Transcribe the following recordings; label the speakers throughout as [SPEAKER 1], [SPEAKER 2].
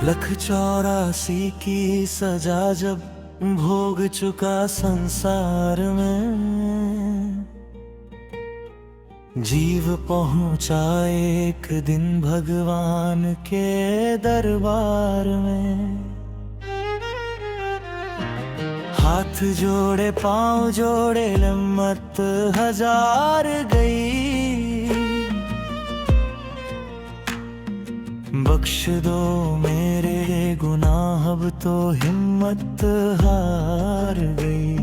[SPEAKER 1] 184 की सजा जब भोग चुका संसार में, जीव पहुंचा एक दिन भगवान के दरबार में। हाथ जोड़े पांव जोड़े हिम्मत हजार गई, बख्श दो मेरे गुनाह अब तो हिम्मत हार गई।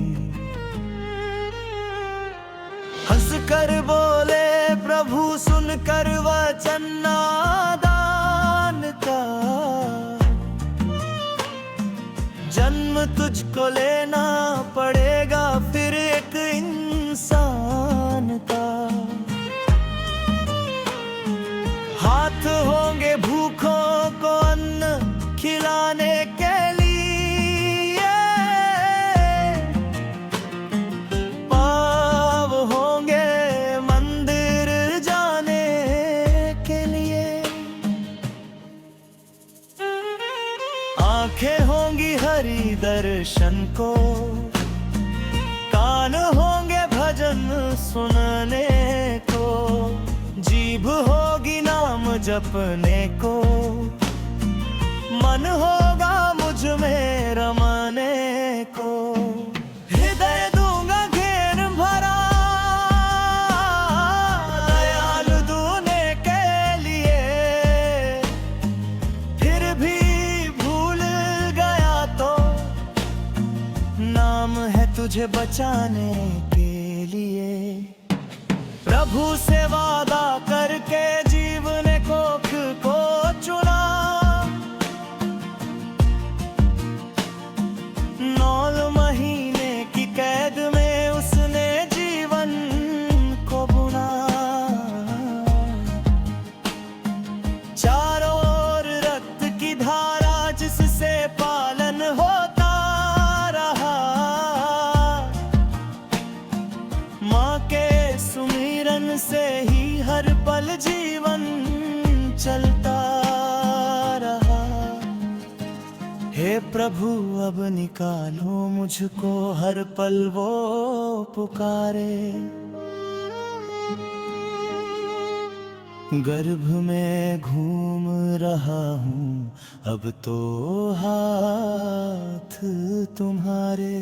[SPEAKER 1] हंस कर बोले प्रभु सुनकर वचन नादान का, जन्म तुझको लेना पड़ेगा फिर एक इंसान का। हाथ होंगे भूखों को अन्न खिलाने के लिए, पाँव होंगे मंदिर जाने के लिए, आंखें होंगी हरि दर्शन को, कान होंगे भजन सुनने को, जीभ होगी नाम जपने को, मन होगा मुझ में रमने को। हृदय दूंगा घेर भरा दयालु दूने के लिए, फिर भी भूल गया तो नाम है तुझे बचाने के लिए। प्रभु से वादा करके जीव ने कोख को चुना, 9 महीने की कैद में उसने जीवन को बुना। चारों ओर रक्त की धारा जिससे पालन होता रहा, माँ के सुमिरन से ही हर पल जीवन चलता रहा। हे प्रभु अब निकालो मुझको हर पल वो पुकारे, गर्भ में घूम रहा हूँ अब तो हाथ तुम्हारे।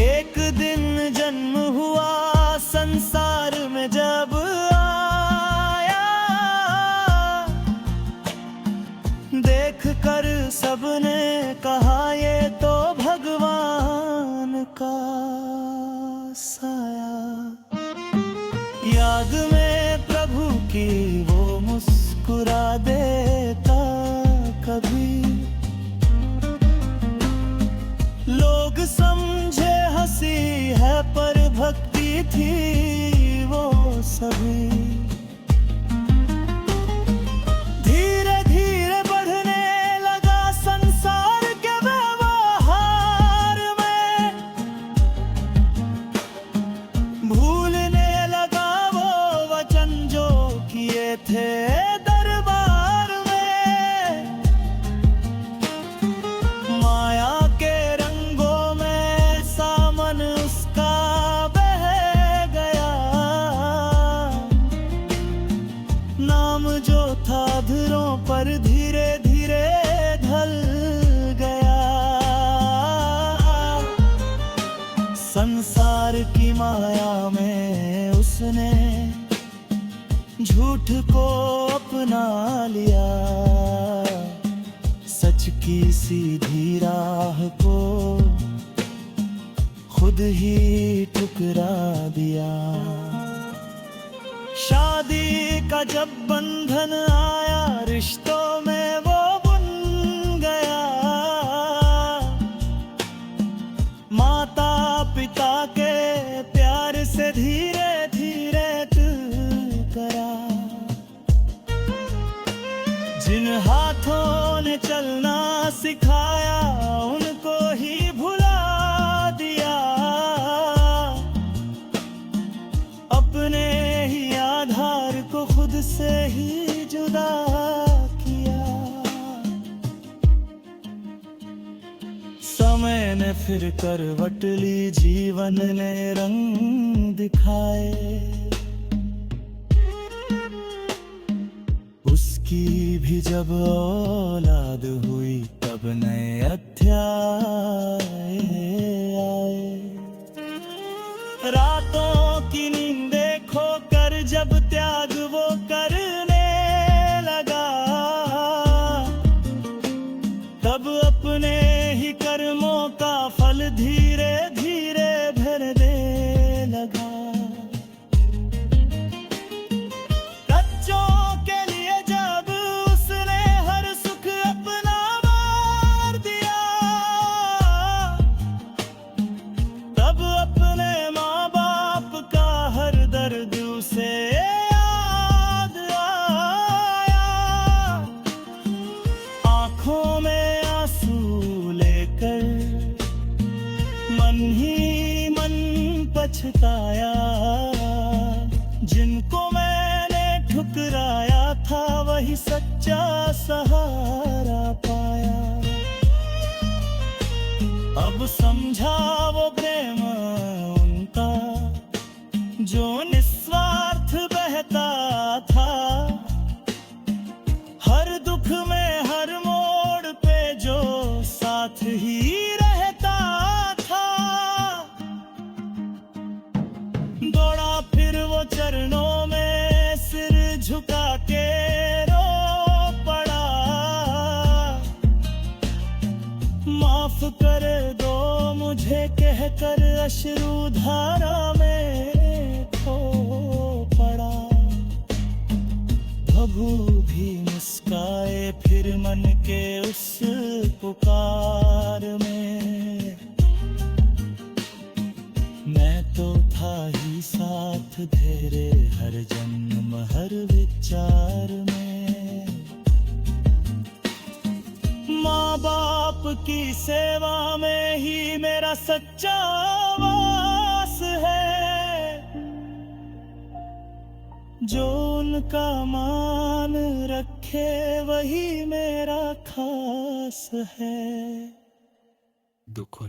[SPEAKER 1] एक दिन जन्म हुआ संसार में जब आया, देख कर सबने कहा ये तो भगवान का साया। याद में प्रभु की वो मुस्कुरा देता कभी, लोग समझे हंसी है पर भक्ति थी वो सभी। धीरे धीरे बढ़ने लगा संसार के व्यवहार में, भूलने लगा वो वचन जो किए थे दरबार में। माया के रंगों में सामन उसका बह गया, नाम जो था धुरों पर धीरे धीरे ढल गया। संसार की माया में उसने झूठ को अपना लिया, सच की सीधी राह को खुद ही ठुकरा दिया। शादी का जब बंधन आया रिश्तों में वो बुन गया, माता पिता के प्यार से धीरे धीरे टकरा। जिन हाथों ने चलना सिखाया उनको ही भुला दिया, अपने ही आधार को खुद से ही जुदा किया। फिर करवट ली, जीवन ने रंग दिखाए। उसकी भी जब औलाद हुई, तब नए अध्याय आए। रातों की नींदें खोकर जब त्याग वो करने लगा, तब अपने ही कर्मों का फल धीरे धीरे भरने लगा। कच्चों के लिए जब उसने हर सुख अपना वार दिया, तब अपने माँ बाप का हर दर्द उसे याद आया। आँखों में आंसू लेकर मन ही मन पछताया। जिनको मैंने ठुकराया था, वही सच्चा सहारा पाया। अब समझा वो प्रेम उनका, जो निस्वार्थ बहता था। हर दुख में हर मोड़ पे जो साथ ही रहता था। दौड़ा फिर वो चरणों में सिर झुका के रो पड़ा। माफ कर दो मुझे कहकर अश्रुधारा में खो पड़ा। प्रभु भी मुस्काए फिर मन के उस पुकार में। मैं तो था ही साथ तेरे हर जन्म हर विचार में। माँ बाप की सेवा में ही मेरा सच्चा वास है। जो उनका मान रखे वही मेरा खास है। दुखों